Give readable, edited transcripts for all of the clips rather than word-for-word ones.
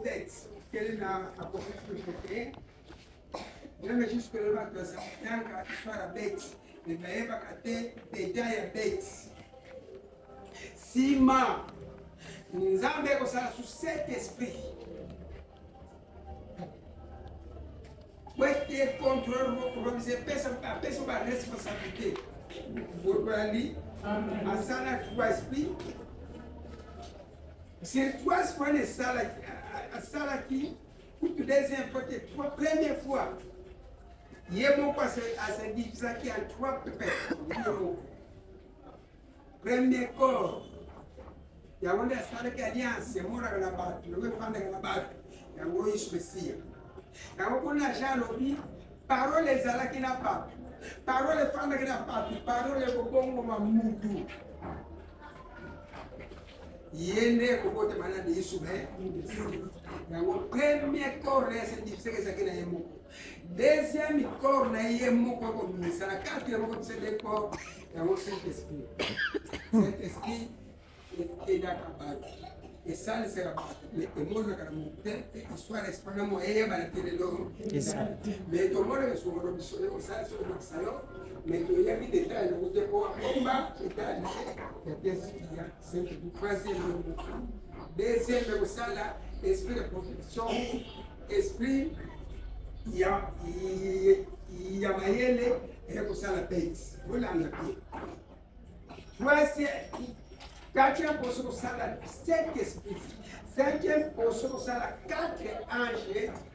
bête. Quelle est la approche que je fais? Même jusque-là, que ça tant qu'à soit la bête. Mais il n'y a pas de détail bête. Sima, nous avons ça sous cet esprit. Être contrôle, organiser, personne n'a responsabilité. Vous allez à ça, trois esprits. C'est trois esprits à ça qui, pour te deuxième fois, trois premières fois. Il y a mon passé à cette division qui a trois personnes. Premier corps. Il y a un espace qui a alliance, il y a un la batte, il y a un la batte, il y a un spécial. Il y a un agent lobby, parole les ala qui n'a pas, parole les femmes qui n'a pas, parole les bobons ma moudou. Yende ko bote mana de isube. Il y a un premier corps, c'est difficile que ça qui n'a pas. Deuxième corps, na yemo ko ministre. La quatrième corps, c'est le corps, il y a un Saint-Esprit. Saint-Esprit est d'accord. Et ça, c'est la base. Mais le monde a monté, l'histoire espagnole, moi, elle va être le mais tout le monde est sur le salon, mais il y a des détails, le côté pour combat, c'est le troisième. Deuxième, ça, là, esprit de protection, esprit, il y a Mayele, et pour ça, la paix. Voilà, la paix. Troisième, quatrième pour ça, la sept esprits. Cinquième pour ça, la quatre anges,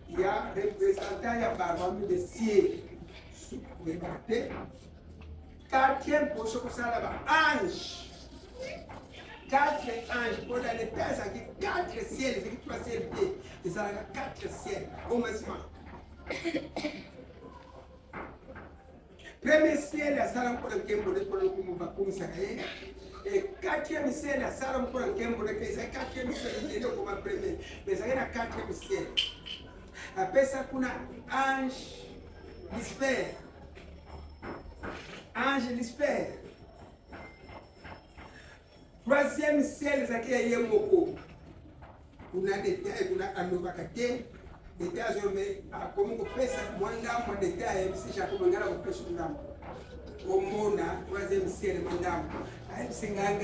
il y a représentant, il y a barbe de ciel. Regardez. Quatrième pour ça, la ange. Quatre anges, pour la lettre, ça dit quatre ciels, c'est trois ciels, et ça a quatre ciels, commencement. Premier ciel, la salle pour le Kembo, pour le Kumu Sakaye. Et quatrième ciel, la salle pour le Kembo, c'est quatrième ciel, il est comme un premier. Mais ça y est, la quatrième ciel. Après ça, on a ange l'isphère. Ange l'isphère. Troisième ciel, c'est qui est Yemoko. On a des terres, on a un nouveau quartier. Désormais, comme on fait ça, moi, on a des terres, si j'ai comme on a un peu sur l'âme. Au monde, troisième ciel, madame. Si on a une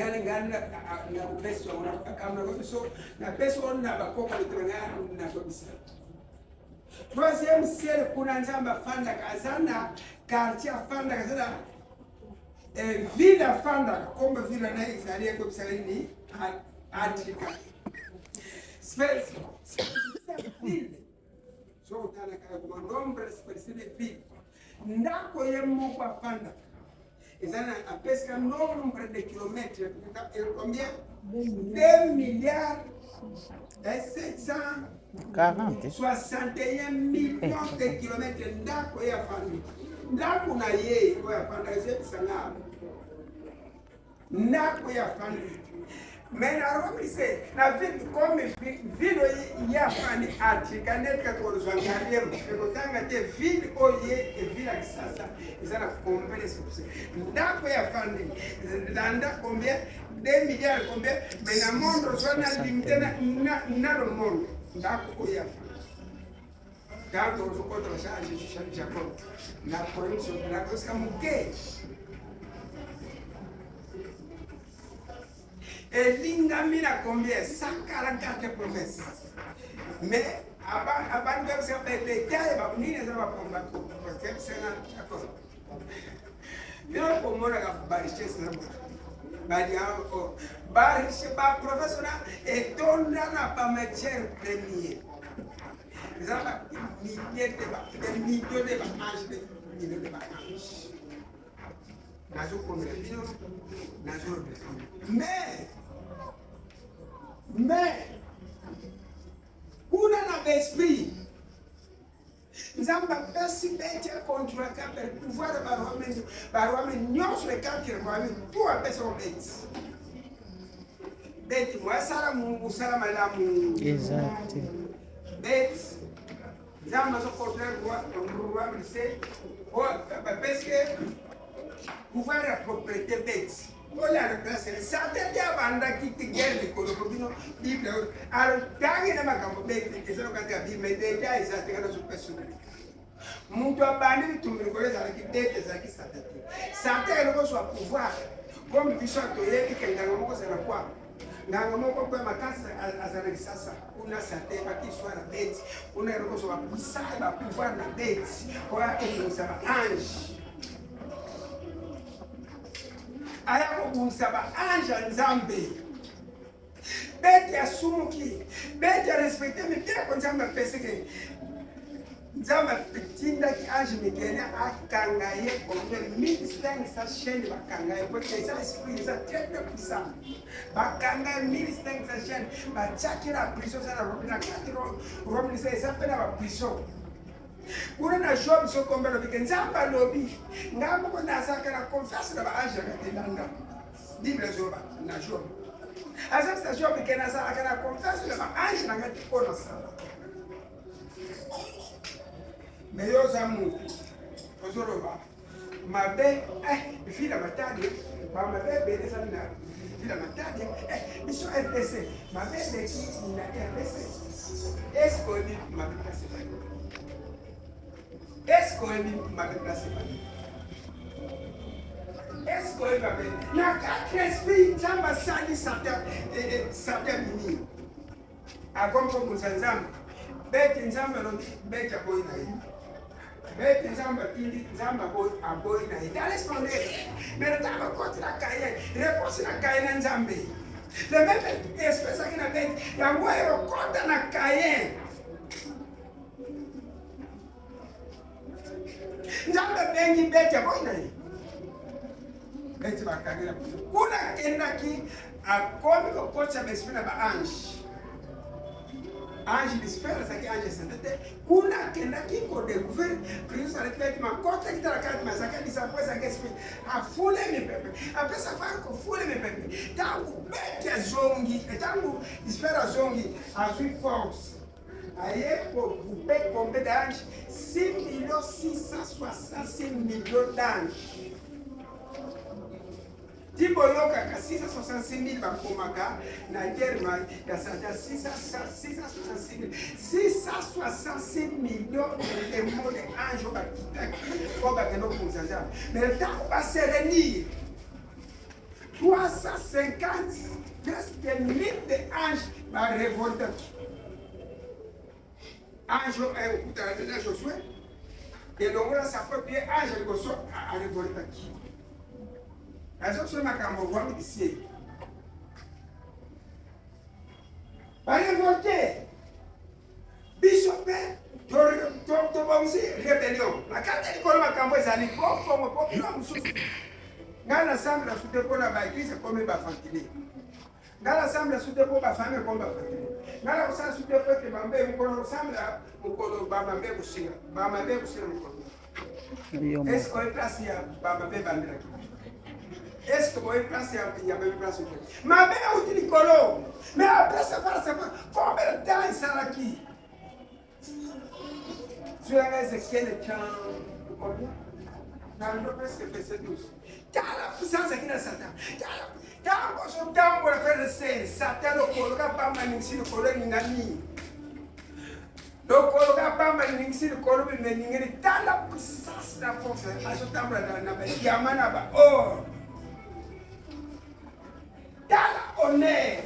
personne, la personne n'a pas compris le travail. Troisième ciel, pour un jamba fanda kazana, quartier fanda kazana, ville fanda, comme ville na Israël, comme ça ni Afrique. Ville. So tana kama nombre spécifique ville. Ndako yemo kwa fanda. Ezana apesca nombre de kilomètres, combien? 2 milliards et 761 millions de kilomètres ndako ya fanda. Ndako na ye ya fanda ezebisanga. Ndako ya fanda. Mais la Rome, c'est la ville comme ville il y a fani Afrique, net que tu reçois Galium, le ville oye et ville à ça, ils ont compris ce que Ndako ya fani, l'anda combien 2 milliards combien, mais le monde reçoit na limité na le monde. Ndako ya fani. Quand on se compte la charge, je change Jacob. La production de la cause comme et l'ingamina combien 144 promesses. Mais avant de faire des détails, il va venir à combattre. Parce que c'est un accord. Bien pour moi, la barichesse, barichesse, professionnel, et donne pas matière première. Nous avons des milliers de vacances, des milliers de vacances. Mais, pour l'esprit, nous avons persécuté contre le pouvoir de Barouamé, nous sommes les quatre Barouamé, tout à personne bête. Bête, moi, ça, mon salam à la mou. Exact. Bête, nous avons notre contraire, Barouamé, c'est, parce que pouvoir la propriété bête. Olha, Satan dia banda qui guerre de Colobino, Bible. Alors, dans les magasins, mais ils ont quand même mais déjà ils ont été sur personnalité. Muito abandonné tout le monde qui date ça qui Satan. Satan il reçoit pouvoir. Comme il soit toyé qui quand on commence à quoi. Nganga moko kwa makasa azana sasa una Satan qui soit la bête. Una reçoit pouvoir na bête. Kwa kuuza ange. Ayakubusa ba anja nzambe bete asumuki bete respecte me bien ko nzambe pese ke nzambe petinda ki anje mikene akanga ye ko ministère sa chaîne bakanga ye ko ça esprit ça très puissant bakanga ministère sa chaîne ba chakira prison ça na 4 rom ni ça pena ba prison kuna na job so kombe lo bikenza lobi ngamo ko nasaka na confiance na baanje katendanga Bible zoba na job asa sa job bikena sa kana confiance na baanje na ngati kona sala meyo zamu ozoroba mabe fila matadi ba mabe bele sa na fila matadi biso RPC mabe de ki na RPC est-ce que ni mabe kasi est-ce qu'on est mal placé? Est-ce qu'on est mal placé? Il y a 4 esprits qui ont sali certains mini. A comme vous savez, bête nzamba no bête ya boy na yi. Bête nzamba kindi nzamba boy a boy na yi. Dans l'espagnol, mais le temps côté la caille, réponse la caille nzambe. Le même espèce qui na bête, ya boy ro côté na caille. Nzambe bengi bete boina hii. Bete bakagira. Kuna kenda ki akomi ko kocha besfina ba ange. Ange bisfera saki ange sendete. Kuna kenda ki ko découvrir prince avec bete ma kota kita la kati masaka disapo sa gespi. Afule mi pepe. Apesa fa ko fule mi pepe. Tangu bete zongi, tangu bisfera zongi azui force. Aye pour couper combien d'anges 6 666 millions d'anges. Tiboyoka 666 000 bakomaka na Germany ya 666 millions de mots d'anges au bakeno kunzanja. Mais le temps va se réunir 350 presque 1000 d'anges va révolter. Ange est Josué. Et donc là, ça peut bien ange à révolter qui. La Josué m'a camoué ici. Pas révolter. Bishop, tu vas aussi rébellion. La carte de l'école m'a camoué, ça n'est pas comme populaire. Dans l'ensemble, la soute pour la église, comme il va fantiler. Dans l'ensemble, la soute pour la famille, comme il va fantiler. Ngala usana sude pote bambe mkono samla mkono bambe kusinga bambe kusinga mkono est-ce qu'on est place ya bambe bandira est-ce qu'on est place ya bambe place ma be utili kolo mais après ça combien de temps ça là qui sur la Ezekiel combien dans presque verset 12 la puissance qui na Satan tango so tango la faire c'est Satan le koloka pamba ningisi le kolo ni nani le koloka pamba ningisi le kolo ni ningiri tala puissance la force aso tango na ba yamana ba or tala honneur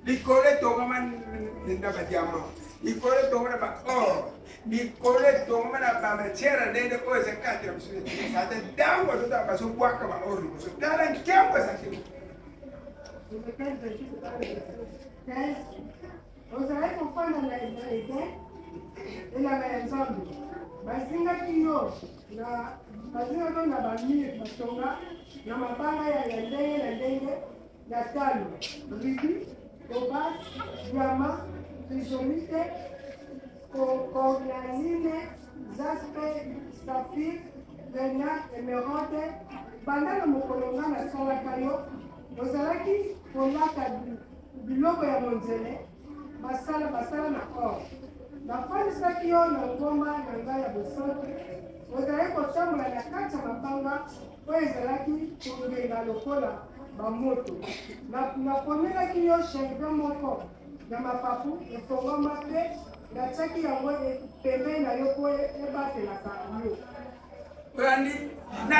likole to man nda ba diamant likole to ba or Nicole domana ba chera nende ko za kati msuri sasa dango tuta baso kwaka ba ori so dala nkemba za kile vous allez comprendre la idée et la maison basinga kiyo na basinga ndo na bamie batonga na mabanga ya ndenge ya talo ribi obas diamant chrysolite Cornaline, Jaspe, Saphir, Rena, Emeraude, banda na mokolonga na salaka yo, ozalaki kolata biloko ya monzele, basala na or. Nafandisaki yo na ngomba na ngai ya bosoto, ozali kotambola na kati ya mabanga oyo ezalaki kongenga lokola bamoto. Naponelaki yo chevre moko na mapapu efongama te, natiaki yango pembeni na yo po ebatelaka yo. Randi, na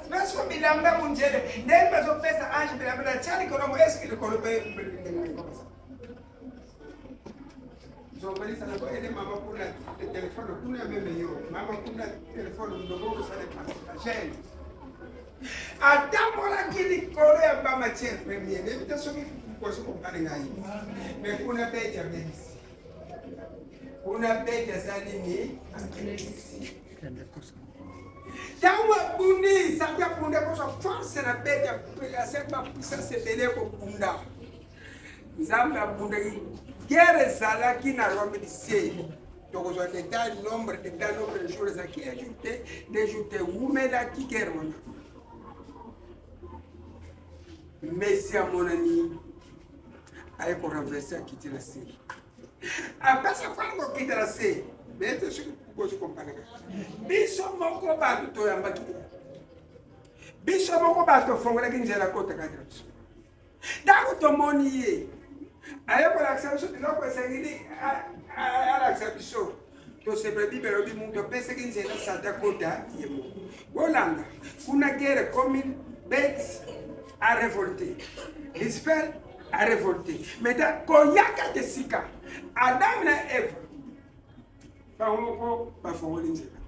naso bilamba munjele, ndeni bazo pesa ange bilamba na chani kono eski le kono pe Zombelisa na ele mama kuna telefono kuna meme yo, mama kuna telefono ndogo sana kwa sheni. Atamola kili kono ya mama chen premier, ne bitasomi kwa soko pale ngai. Me kuna beja medisi. Kuna beja zani ni angelisi. Tawa bundi sabia bunda kwa force na beja pela sema pisa sebele ko bunda. Nzamba bunda guerre zalaki na Rome lycée. Donc on a des nombre de jours qui ajouté des jours où mais là qui guerre mon. Messi à mon ami a renversé à quitter la série. Après ça fait quitter la série. Mais tu sais quoi je comprends. Biso moko ba to yamba ki. Biso moko ba to fongola kinjela kota kadra. Dako to moniye. Ayo kwa l'accès de l'autre c'est à l'accès to se bible obi muntu pesa kinjela sata kota yemo. Golanda kuna guerre commune bête a révolté. Israël a révolté. Maintenant koyaka tesika Adam na Eve Pamoko bafongoli nzela.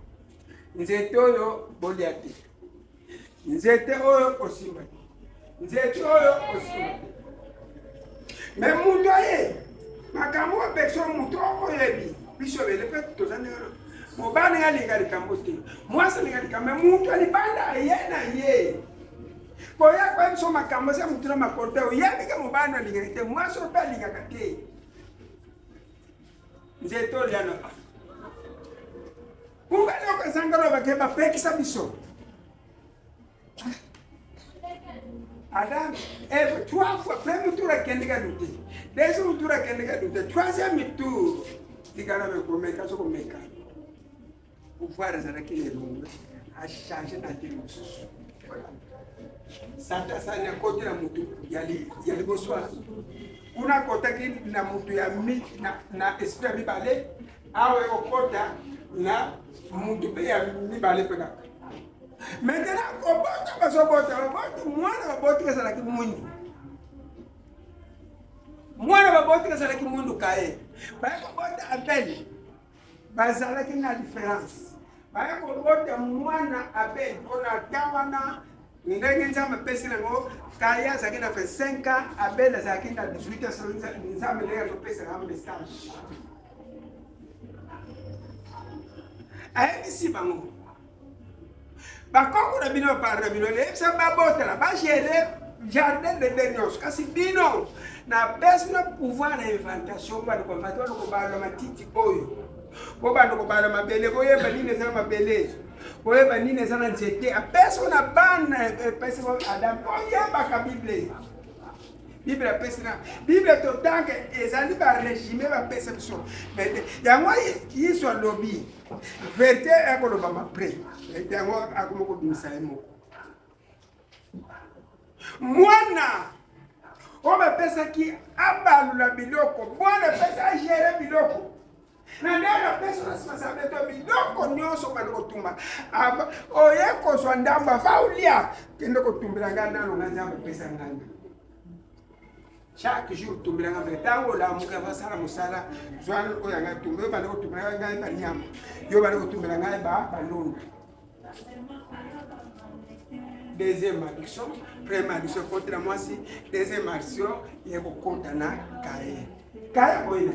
Nzete oyo boliate. Nzete oyo osimba. Nzete oyo osimba. Me mundo ye. Makambo beso muto oyebi. Biso bele pe tozane. Mobane ya lingali kambote. Mwasa lingali kambe muto alibanda ye na ye. Boya kwa biso makambo se muto na makorte oyebi ka mobane lingali te. Mwasa pe lingali te. Nzete oyo yana. Ungalo kwa sangalo bakeba pekisa biso. Adam, Eve, 3 fois, premier tour à Kendega douté. Deuxième tour à Kendega douté. Troisième tour, Tigana me comeka, so comeka. Pour voir les les longues, a changé la télé. Santa sana côté la moto, yali bonsoir. Una kota ki na moto ya mi na esprit mi balé, awe okota na moto pe ya mi balé peka. Maintenant, on va mwana baboti kasa laki mundu. Mwana baboti kasa laki mundu kae. Baya ko bota Abel. Bazala ki na différence. Baya ko bota mwana Abel ona tawana ndenge nzama pesi na ngo kaya zaki na 5 ans Abel zaki na 18 ans nzama leo zo pesa na message. Ayi si bango. Bakoko na bino parle bino le sa babota la ba gérer jardin de Denios kasi bino na pesa na pouvoir d'inventation ba ko fatwa ko ba la matiti boyo ko ba ko ba la mabele ko yeba nini sa mabele ko yeba nini sa na nzete a pesa na ban pesa ko Adam ko yeba ka Bible Bible pesa na Bible to tanke ezali ba régime ba pesa biso mais yango yi so lobby vérité e ko lo ba mapre yango akomoko bimisa ye moko mwana o bapesaki abalula biloko mwana pesa agere biloko na ndenge pesa responsable to biloko nyonso bali kotumba oye kozwa ndamba va ulia kende kotumbela nga nano nga nzambe pesa nganga chaque jour tumbela nga mbele tango olamuka vasala mosala zwana oyo anga tumba yo bali kotumbela ngai banyama yo bali kotumbela ngai balonda. Deuxième action, première action contre moi si, deuxième action, il y a beaucoup de na Kaye. Kaye boy ne.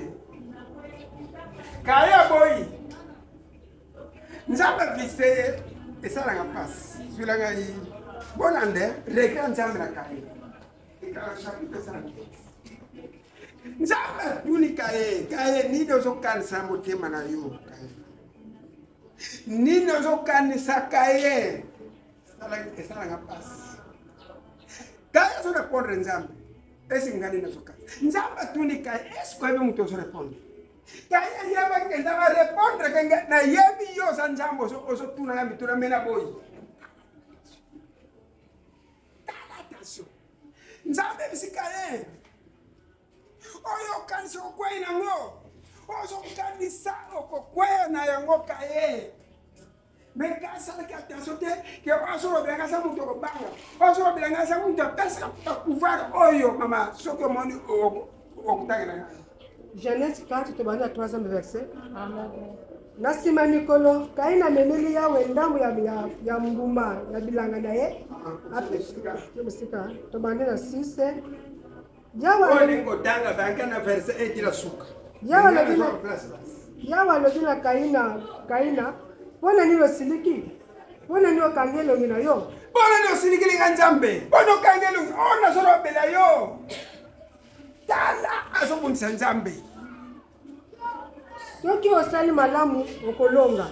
Kaye boy. Nous avons visité et ça la passe. Sur la gaille, Bolande, regarde ça la Kaye. Et quand le chapitre ça. Nous avons tout ni Kaye, Kaye ni de ce can sans moté manayo. Ni de ce can sa Kaye. Esa la paz. Kaya so répondre nzambe. Esi ngani na soka. Nzambe tunika est-ce que veut muto so répondre. Kaya yaba kenda va répondre que na yebi yo sanjambo oso tuna ngambi tuna mena boy. Attention. Nzambe bisikaye. Oyo kanso kwena ngo. Oso kanisa okokwe na yango kaye. Mais quand ça que attention que oso benga sa muto ko banga. Oso benga sa muto pesa pouvoir oyo mama soko moni okutagena. Genèse 4, tu vas à 3e verset. Nasima mikolo, kaina memeli ya wendamu ya mbuma ya bilanga na ye. Musika, to bande na 6. Jawa lengo danga banka na verset 8 la suka. Jawa lodina kaina. Wana nilo siliki. Wana nilo kangelo ngina yo. Bona nilo siliki linga nzambe. Bona kangelo ona solo bela yo. Tala azobundisa nzambe. Soki osali malamu okolonga.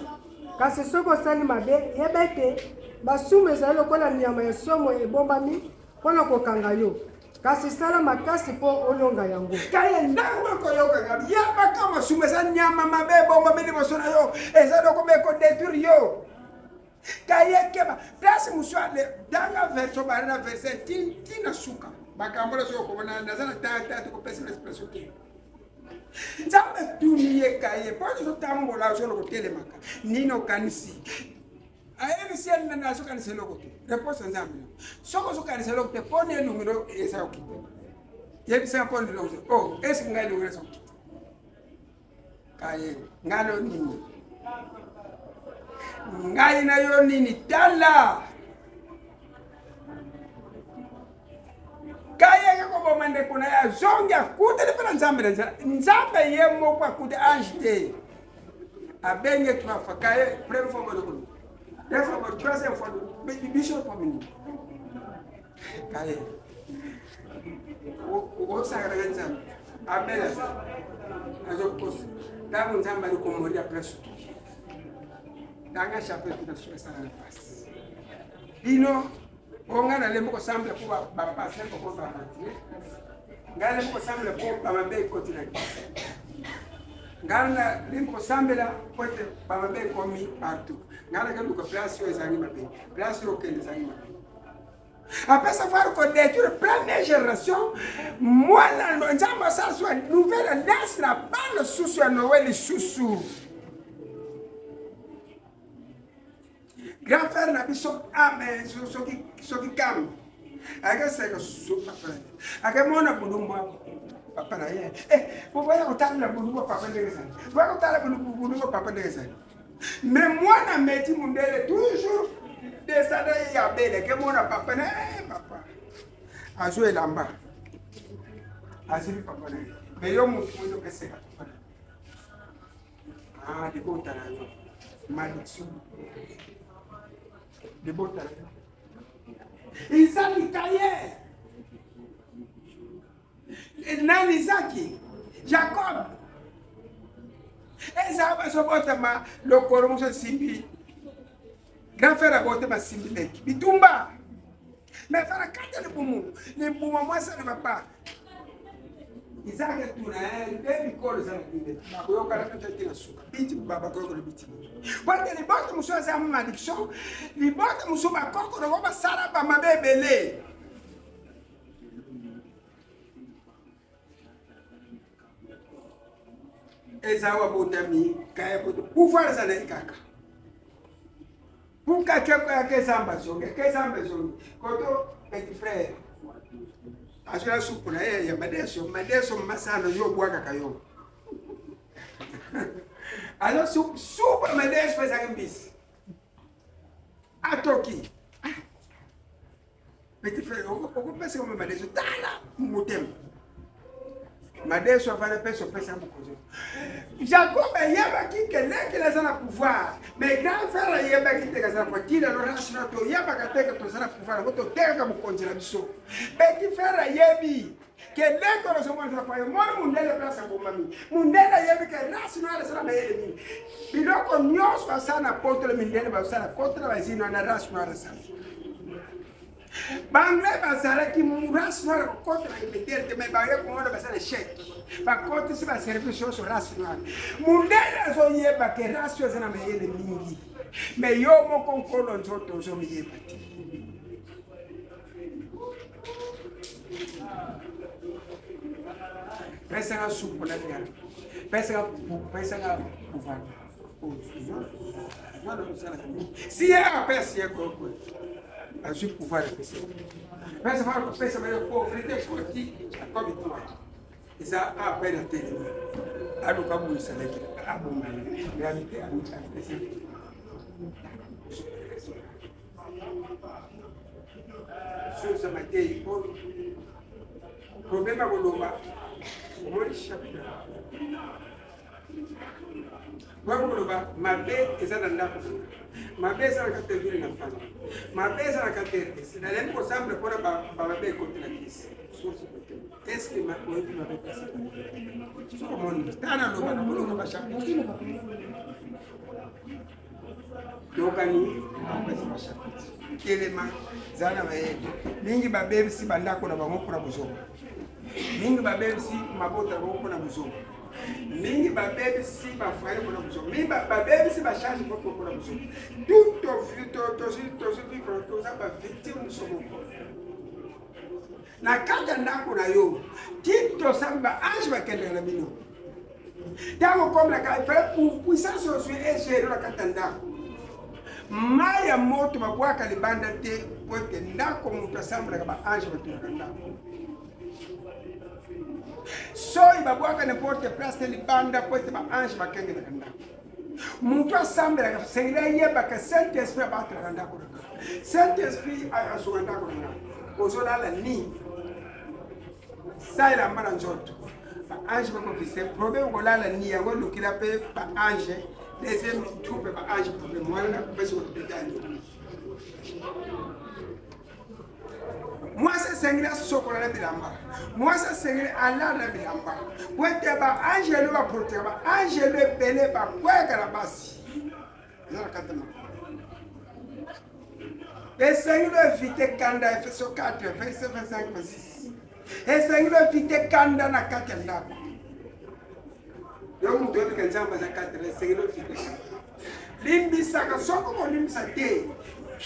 Kasi soki osali mabe yebete basumu ezali lokola nyama ya somo ebombami mpona kokanga yo. Kasi sala makasi po olonga yango. Kaya ndango koyoka ngabi yaba kama sumu eza nyama mabe ebombami liboso na yo. Eza lokomeko détruire yo. Kaya keba place muswale danga verso barina verset tina suka. Bakambola so ko na nazana tata ko pesa expression ke. Nzambe tuniye kaye poni so tambola so lo telemaka. Nino kanisi. Aye bisiel na naso kanisi lokote. Réponse nzambe. Soko so kanisi lokote poni numero esa okite. Yebi sa poni lokote. Oh, est-ce que ngai numero so okite. Kaye ngalo nini. Ngai na yo nini tala. Kaya ko bo mande kuna ya zonga kude de pana nzambe ye mo kwa kude anjite abenye twa fakaye première fois mo ko deux fois mo troisième fois bishop pour mini kaye o sagara nzambe abela azo kos damu nzambe ko mo dia presso danga chapeau de sur ça la face dino ongana le moko semble pour passer pour partir ngale moko semble pour bamabe continue ngana le moko semble la pote bamabe komi partout ngana ke luka place yo ezangi mabe place yo ke ezangi mabe après savoir que détruire première génération moi la nzamba ça soit nouvelle naissance la bande sous ya Noël sous grand frère na biso amen soki kam aka seka so papa aka mona budumba papa na ye vous voyez otala budumba papa ndeza voyez otala budumba papa ndeza mais moi na meti mundele toujours descendre ya bele ke mona papa na papa azo elamba azili papa na mais yo mutu ke seka papa de botala yo malédiction de botala Isaki kaye nani Isaki Jacob ezaba sobota ma lokoro muso simbi grand frère abote ma simbi leki bitumba mais fara kata le bumu moi ça ne va pas Isaki tuna baby call za ndinde bakoyoka na tete suka biti baba ko le biti parce que les bottes muso za malédiction les bottes muso ba koko ro ba sara ba mabebele ezawa botami kaya boto pouvoir za na kaka pour kaka ke zamba zonge koto petit frère asura supuna ya madeso masano yo bwaka kayo alors super madeso pesa mbisi atoki petit frère on pesa comme madeso tala mutem madeso afana pesa mkozo Jacob yaba kike la sana pouvoir mais grand frère yaba kike ka sana fatila lo rashna to yaba kateka to sana pouvoir ngoto teka mkonjela biso petit frère yebi que leko lo somo sa kwa mo mundele place ngomami mundele yebi ke rashna la sana mayele biloko nyoso sana potele mindele ba sana kontra ba zino na rashna la sana bangle basara ki murashna kontra ibeterte me ba ye ko mo ba sana shek bakoti si ba service so rational mundela zo yeba ke ratio zina meyele mingi me yo mo konkolo nzoto zo miyeba pesa nga supu na dia pesa nga kuvana si ya pesa ya koko azu pouvoir pesa pesa mais pauvreté côté comme toi ça a peine tellement alors comme vous savez que a bon réalité a mucha pesa sur ce matin problème à Golomba moi chapitre Wabuloba mabe ezana ndako mabe ezana katevile na fana mabe ezana katevile na leni ko semble pour ba mabe côté la kisi source côté est-ce que ma côté mabe passe sur mon tana lo bana lo ba chapitre dokani basi ba chapitre kelema zana maye mingi babe si bandako na bango kuna buzoko mingi babe si mabota bango na buzoko mingi babebi si bafraye kuna buso mingi babebi si bachange moko kuna buso tout vivre toza bavictime buso moko na kati ya ndako na yo ti tosali baange bakendeka na bino ntango comme na puissance ozwi egere na kati ya ndako mai ya moto babwaka libanda te po ete ndako moto asambelaka baange batulaka ndako soyi babwaka n'importe place libanda po ete baange bakengelaka ndako muntu asambelaka sengela yebaka saint esprit abatalaka ndako nanga saint esprit asuka ndako nanga ozolala ni saila mbala nzoto baange bakofise problème kolala ni yango elukila mpe baange deuxième troupe baange problème wana pesi kotubetani moi c'est sengela sokola na bilamba moi c'est sengela ala na bilamba wete ba angelo ba protéger ba angelo bele ba kweka la basi zara katana et sengela vite kanda Efeso 4 verset 25 26 et sengela vite kanda na katenda yo mu dobe kanzamba za 4 sengela vite limbisa ka soko ko limbisa te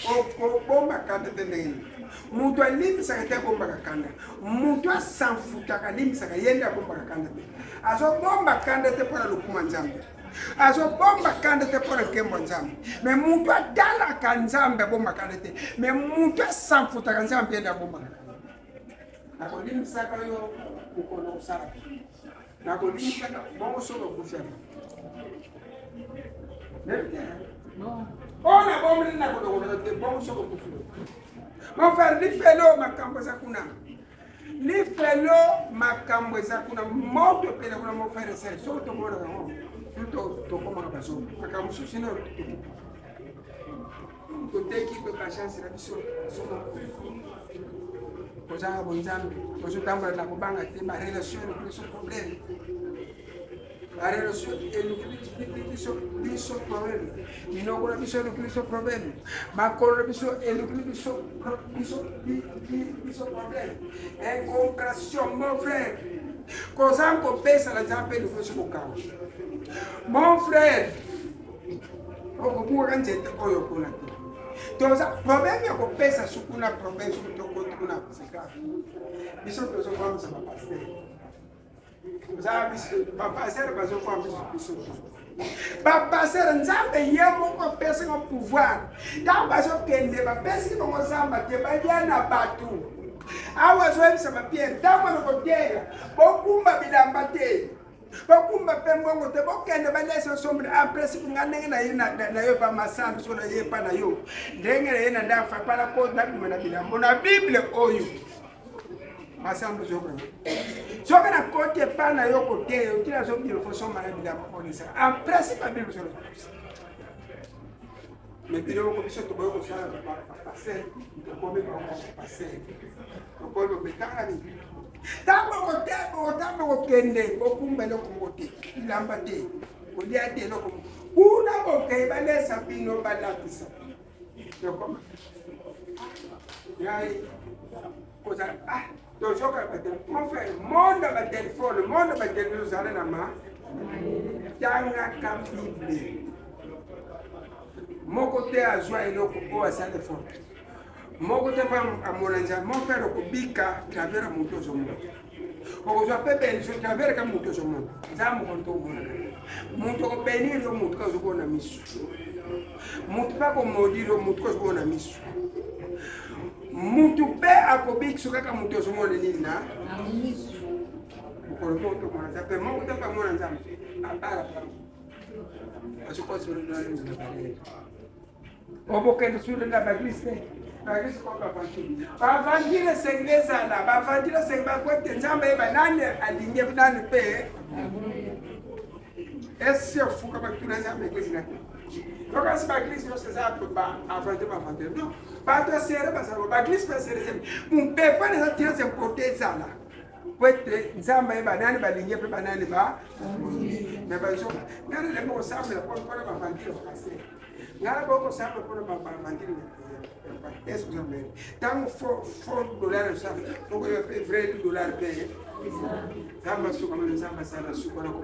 o bomba kanda tendeni mutu alimbisaka te abombaka kanda mutu asanfutaka alimbisaka yende abombaka kanda te azobomba kanda te mpona lokuma nzambe azobomba kanda te mpona nkembo nzambe me mutu atalaka nzambe abombaka kanda te me mutu asanfutaka nzambe yende abombaka kanda nakolimbisaka yo mokolo kosala nakolimbisaka bongo soko kufema ona bomli nakolokoloka te bongo soko kufema mon frère, li felo makambo za kuna. Li felo makambo za kuna. Moto pele kuna mon frère c'est so to mona ngo. To koma na baso. Makambo susina to teki pe patience na biso. So ko za bonzambe. Ko so tamba na kubanga te ma relation ni so problème. La relation est le plus problème. Nous n'avons pas besoin de plus de problème. Ma corruption est le plus problème. Incompréhension, mon frère. Quand on pèse à la jambe, nous faisons au mon frère. On peut pas dire que on peut pas. Donc, problème est qu'on pèse à ce qu'on a problème sur le côté qu'on a c'est grave. Ils sont tous ensemble, ça va passer. Papa sera pas au Papa sera nzambe yemo ko pesa ko pouvoir. Da baso kende ba pesa ko nzamba ke ba dia na batu. Awa zo bisa ba pierre da mo ko tera. Bokumba bilamba te. Bokumba pembongo te bokende ba lesa sombre a principe ngane na yina na yo ba masamba so na yepa na yo. Ndenge yena nda fa para ko da na bilamba na Bible oyo. Masamba zo ko. So que na côté pas na yo côté o tira so bien faut sommer la bila ko ni ça en principe la Bible sur mais puis on comme ça to ba ko ça passer ko me ba passer ko lo betanga ni tambo ko kende ko kumbe lo ko te lamba te ko dia te lo ko una ko ke ba le sapino ba la tisa yo ko yai ko za tozoka mon frère monde ba téléphone monde ba téléphone zala na ma tanga ka Bible moko te azwa eloko o asale fond moko te pa amona nzambe mon frère okobika travers moto ozomonda okozwa pe benzo travers ka moto ozomonda nzambe konto omona moto okobenir yo moto ozobona miso moto pa komodire yo moto ozobona miso mutu pe akobikisa kaka mutu ozomona nini na mokolo moto mona nzambe moko te pamona nzambe abala asikosilolalabalele obokende sulela baglise baglise kwa bavandile bavandile senge ezala bavandile senge bakwete nzambe yeba nani alinge nani pe esi ofuka bakutuna nzambe eglise donc asi baglise nyonso eza avante bavandile non bato asere bazala baglise mpe asere mpepo eza tina semporte ezala po ete nzambe yeba nani balinge mpe banani me bazoka ngana lemo kosambela mpona bavandile bakasere ngana bokosamba mpona bavandile est-ce que vous avez tant fort dollar ça faut que vrai dollar paye ça va sur comme ça va ça la sur comment